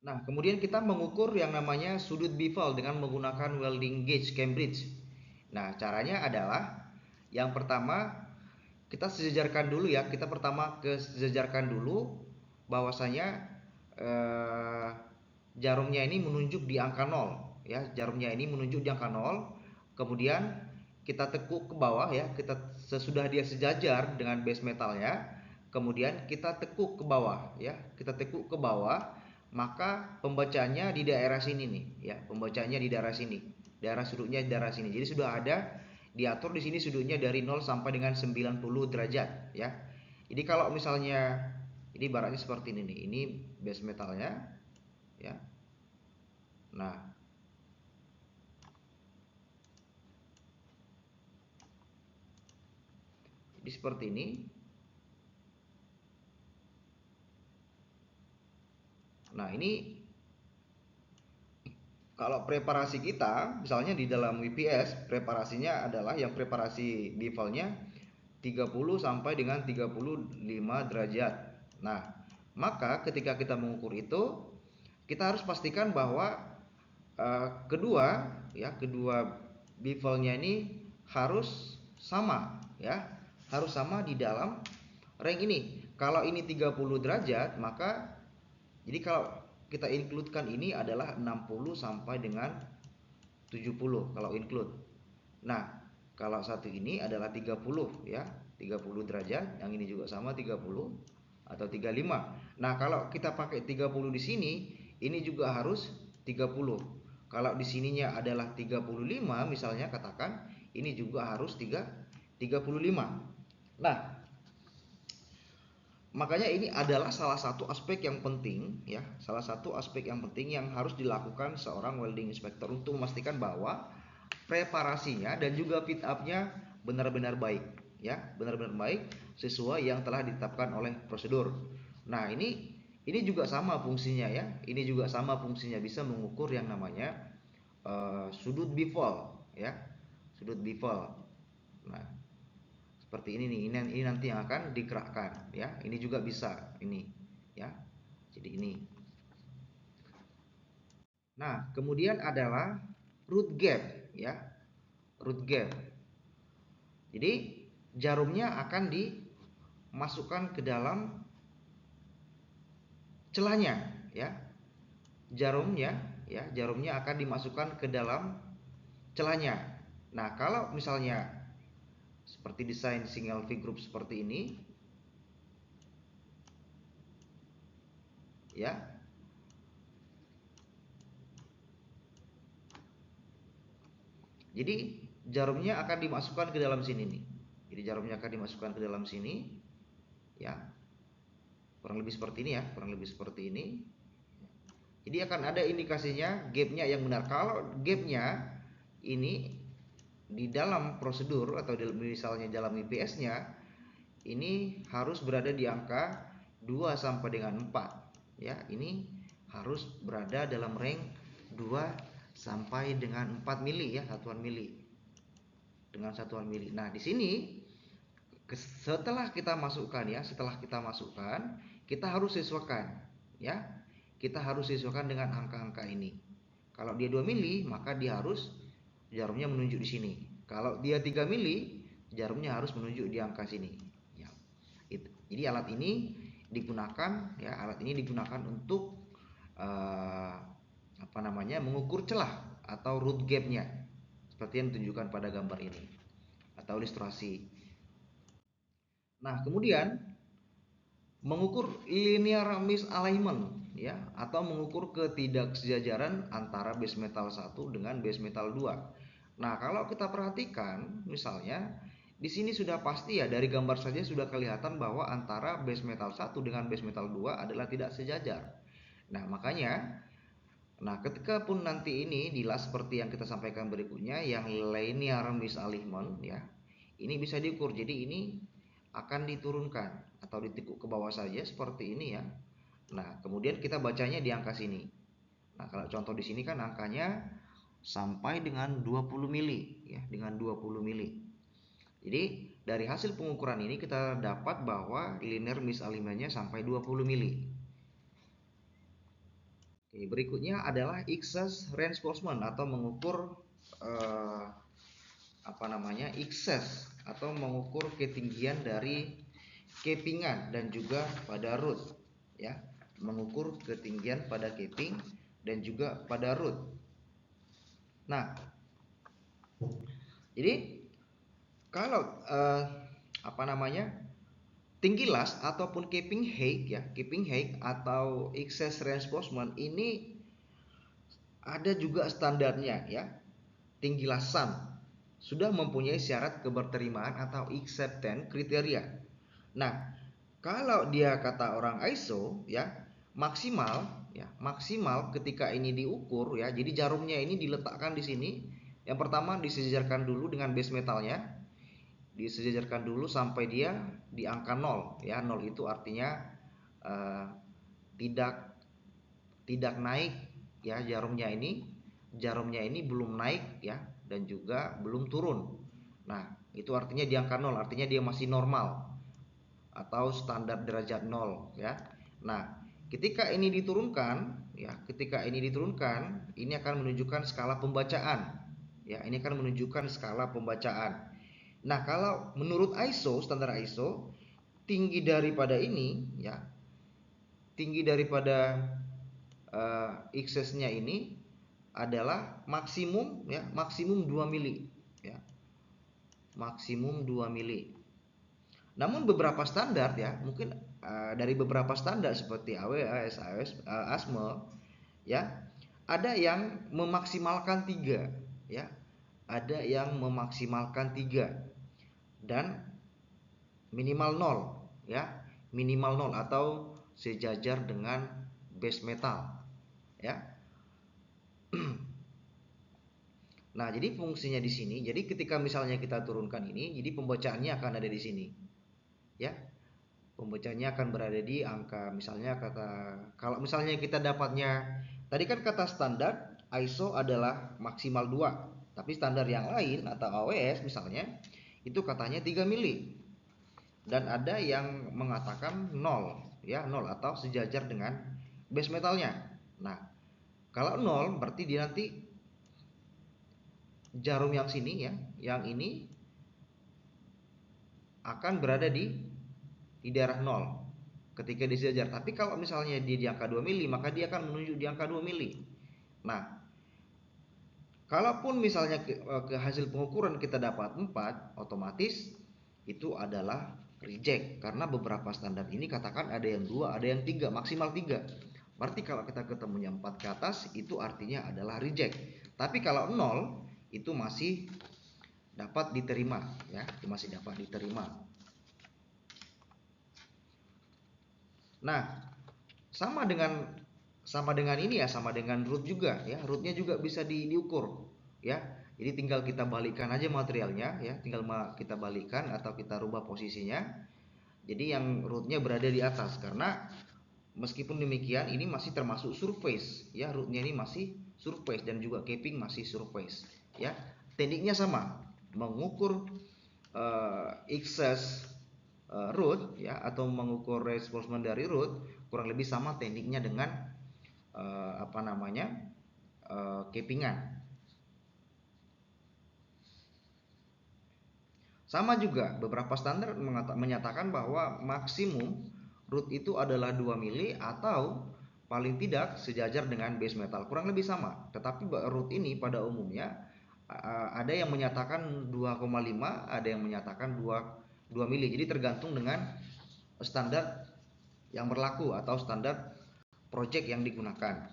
Nah, kemudian kita mengukur yang namanya sudut bevel dengan menggunakan welding gauge Cambridge. Nah, caranya adalah yang pertama kita sejajarkan dulu ya. Kita pertama ke sejajarkan dulu bahwasanya eh, jarumnya ini menunjuk di angka 0 ya. Jarumnya ini menunjuk di angka 0. Kemudian kita tekuk ke bawah ya. Kita sesudah dia sejajar dengan base metalnya, kemudian kita tekuk ke bawah ya. Kita tekuk ke bawah, maka pembacanya di daerah sini nih ya. Pembacanya di daerah sini. Daerah sudutnya di daerah sini. Jadi sudah ada diatur di sini sudutnya dari 0 sampai dengan 90 derajat ya. Jadi kalau misalnya ini baratnya seperti ini nih. Ini base metalnya ya. Nah, jadi seperti ini. Nah, ini kalau preparasi kita, misalnya di dalam WPS, preparasinya adalah yang preparasi bevelnya 30 sampai dengan 35 derajat. Nah, maka ketika kita mengukur itu, kita harus pastikan bahwa kedua bevelnya ini harus sama ya, harus sama di dalam range ini. Kalau ini 30 derajat, maka jadi kalau kita includekan ini adalah 60 sampai dengan 70 kalau include. Nah, kalau satu ini adalah 30 ya, 30 derajat, yang ini juga sama 30 atau 35. Nah, kalau kita pakai 30 di sini, ini juga harus 30. Kalau di sininya adalah 35 misalnya katakan, ini juga harus 35. Nah, makanya ini adalah salah satu aspek yang penting ya, salah satu aspek yang penting yang harus dilakukan seorang welding inspector untuk memastikan bahwa preparasinya dan juga fit up-nya benar-benar baik ya, benar-benar baik sesuai yang telah ditetapkan oleh prosedur. Nah, ini juga sama fungsinya ya. Ini juga sama fungsinya bisa mengukur yang namanya sudut bevel ya, sudut bevel. Nah, seperti ini nih, ini nanti yang akan digerakkan ya. Ini juga bisa ini ya. Jadi ini. Nah, kemudian adalah root gap ya. Root gap. Jadi jarumnya akan dimasukkan ke dalam celahnya ya. Jarumnya akan dimasukkan ke dalam celahnya. Nah, kalau misalnya seperti desain single V group seperti ini ya. Jadi jarumnya akan dimasukkan ke dalam sini nih. Jadi jarumnya akan dimasukkan ke dalam sini ya. Kurang lebih seperti ini ya, kurang lebih seperti ini. Jadi akan ada indikasinya gapnya yang benar. Kalau gapnya ini di dalam prosedur atau misalnya dalam IPS-nya ini harus berada di angka 2 sampai dengan 4 ya. Ini harus berada dalam range 2 sampai dengan 4 mili ya, satuan mili. Dengan satuan mili. Nah, di sini setelah kita masukkan ya, setelah kita masukkan, kita harus sesuaikan ya. Kita harus sesuaikan dengan angka-angka ini. Kalau dia 2 mili, maka dia harus jarumnya menunjuk di sini. Kalau dia 3 mili, jarumnya harus menunjuk di angka sini. Ya. Jadi alat ini digunakan ya, alat ini digunakan untuk uh, apa namanya? Mengukur celah atau root gapnya. Seperti yang ditunjukkan pada gambar ini atau ilustrasi. Nah, kemudian mengukur linear misalignment ya, atau mengukur ketidaksejajaran antara base metal 1 dengan base metal 2. Nah, kalau kita perhatikan misalnya di sini sudah pasti ya, dari gambar saja sudah kelihatan bahwa antara base metal 1 dengan base metal 2 adalah tidak sejajar. Nah, makanya ketika pun nanti ini dilas seperti yang kita sampaikan berikutnya yang linear misalignment ya, ini bisa diukur. Jadi ini akan diturunkan atau ditekuk ke bawah saja seperti ini ya. Nah, kemudian kita bacanya di angka sini. Nah, kalau contoh di sini kan angkanya sampai dengan 20 mili ya, dengan 20 mili. Jadi dari hasil pengukuran ini kita dapat bahwa linear misalignmentnya sampai 20 mili. Oke, berikutnya adalah excess reinforcement atau mengukur excess atau mengukur ketinggian dari kepingan dan juga pada root, ya, mengukur ketinggian pada keping dan juga pada root. Nah, jadi kalau tinggi las ataupun capping height, ya, capping height atau excess reinforcement ini ada juga standarnya, ya. Tinggi lasan sudah mempunyai syarat keberterimaan atau acceptance kriteria. Nah, kalau dia kata orang ISO, ya, maksimal ketika ini diukur, ya. Jadi jarumnya ini diletakkan di sini. Yang pertama disejajarkan dulu dengan base metalnya. Disejajarkan dulu sampai dia di angka 0, ya. 0 itu artinya tidak naik, ya, jarumnya ini belum naik, ya, dan juga belum turun. Nah, itu artinya di angka 0, artinya dia masih normal atau standar derajat 0, ya. Nah, ketika ini diturunkan, ini akan menunjukkan skala pembacaan, ya. Ini akan menunjukkan skala pembacaan. Nah, kalau menurut ISO, standar ISO, tinggi daripada ini, ya, tinggi daripada excess-nya ini adalah maksimum, ya, maksimum 2 mili, ya. Maksimum 2 mili. Namun beberapa standar, ya, mungkin dari beberapa standar seperti AWA, SAS, ASME, ya, ada yang memaksimalkan 3, ya. Ada yang memaksimalkan 3 dan minimal 0, ya. Minimal 0 atau sejajar dengan base metal, ya. Nah, jadi fungsinya di sini, jadi ketika misalnya kita turunkan ini, jadi pembacaannya akan ada di sini, ya. Pembacaannya akan berada di angka, misalnya kalau misalnya kita dapatnya, tadi kan kata standar ISO adalah maksimal 2, tapi standar yang lain atau AWS misalnya itu katanya 3 mili. Dan ada yang mengatakan 0, ya, 0 atau sejajar dengan base metalnya. Nah, kalau 0 berarti dia nanti jarum yang sini, ya, yang ini akan berada di daerah 0 ketika disejajar. Tapi kalau misalnya dia di angka 2 mili, maka dia akan menunjuk di angka 2 mili. Nah, kalaupun misalnya ke hasil pengukuran kita dapat 4, otomatis itu adalah reject karena beberapa standar ini katakan ada yang 2, ada yang 3, maksimal 3. Berarti kalau kita ketemunya 4 ke atas itu artinya adalah reject. Tapi kalau 0 itu masih dapat diterima, ya, itu masih dapat diterima. Nah, sama dengan ini, ya, sama dengan root juga, ya. Rootnya juga bisa diukur, ya. Jadi tinggal kita balikkan aja materialnya, ya. Tinggal kita balikkan atau kita rubah posisinya. Jadi yang rootnya berada di atas karena meskipun demikian ini masih termasuk surface, ya. Rootnya ini masih surface dan juga capping masih surface, ya. Tekniknya sama, mengukur excess root, ya, atau mengukur reinforcement dari root kurang lebih sama tekniknya dengan cappingan. Sama juga beberapa standar menyatakan bahwa maksimum root itu adalah 2 mili atau paling tidak sejajar dengan base metal, kurang lebih sama. Tetapi root ini pada umumnya ada yang menyatakan 2,5, ada yang menyatakan 2 mili. Jadi tergantung dengan standar yang berlaku atau standar project yang digunakan.